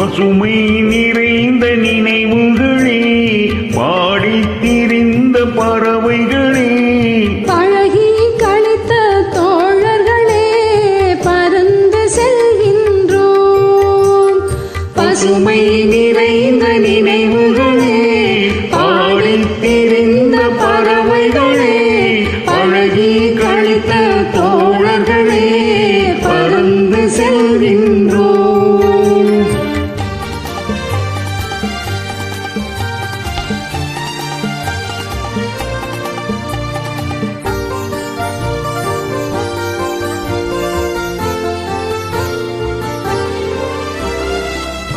பசுமை நிறைந்த நினைவுகளே, பாடித் திரிந்த பறவைகளே, பழகி கழித்த தோழர்களே, பறந்து செல்கின்றோம். பசுமை நிறைந்த நினைவுகளே, பாடித் திரிந்த பறவைகளே, பழகி கழித்த தோழர்களே, பறந்து செல்கின்றோம்.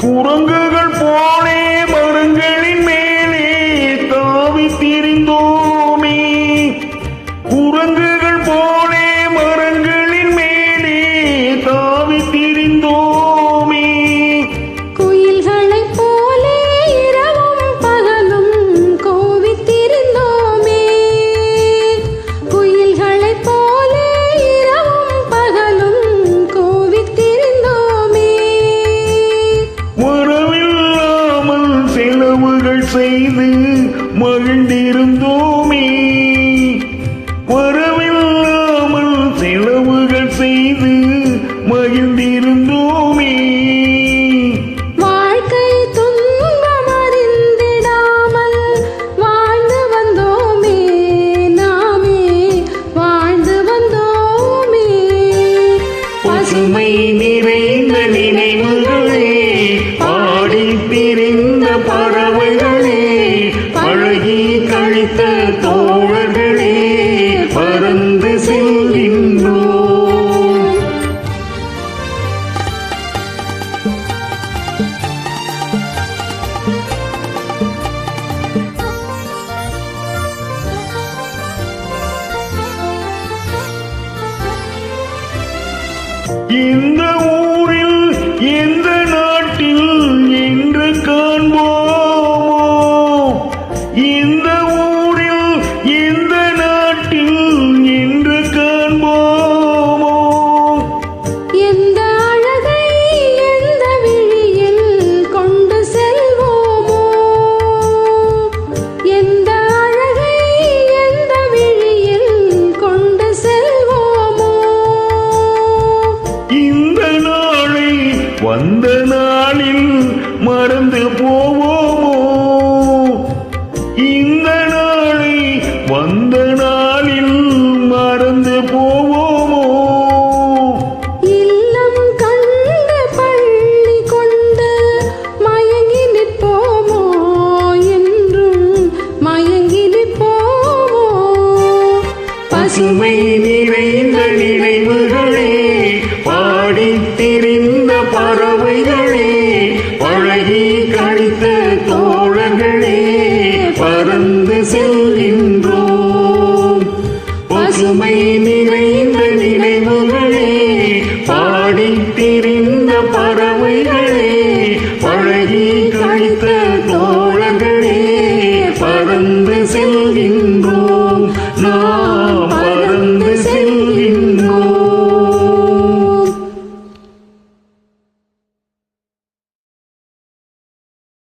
குரங்குகள் போலே மரங்களின் மேலே தாவித் திரிந்தோமே, குரங்குகள் போலே மரங்களின் மேலே தாவித் திரிந்தோமே, குயில்களைப் போலே இரவும் பகலும் கோவித் திரிந்தோமே, குயில்களைப் போலே இரவும் பகலும் கோவித் திரிந்தோமே. வரவில்லாமல் செலவுகள் செய்து மகிழ்ந்திருந்தோமே, வரவில்லாமல் செலவுகள் செய்து மகிழ்ந்திருந்தோமே, வாழ்க்கை துன்பம் அறிந்திடாமல் வாழ்ந்து வந்தோமே, நாமே வாழ்ந்து வந்தோமே. பசுமை நிறைந்த நினைவுகளே, பாடித் திரிந்த பறவைகளே, பழகி கழித்த தோழர்களே, பறந்து செல்கின்றோம். இந்த ஊரில் எந்த நாட்டில் என்று காண்போமோ, இந்த ஊரில் எந்த நாட்டில் என்று காண்போமோ, எந்த அழகை எந்த விழியில் கொண்டு செல்வோமோ, எந்த அழகை எந்த விழியில் கொண்டு செல்வோமோ. இந்த நாளை வந்த நாளில் மறந்து போவோமோ, இந்த நாளை வந்த நாளில் மறந்து போவோமோ, இல்லம் கண்டு பள்ளி கொண்டு மயங்கி நிற்போமோ, என்றும் மயங்கி நிற்போமோ. பசுமை நிறைந்த நினைவுகளே, பாடித் திரிந்த பறவைகளே, பழகி கழித்த தோழர்களே, பறந்து செல்கின்றோம். பசுமை நிறைந்த நினைவுகளே, பாடித் திரிந்த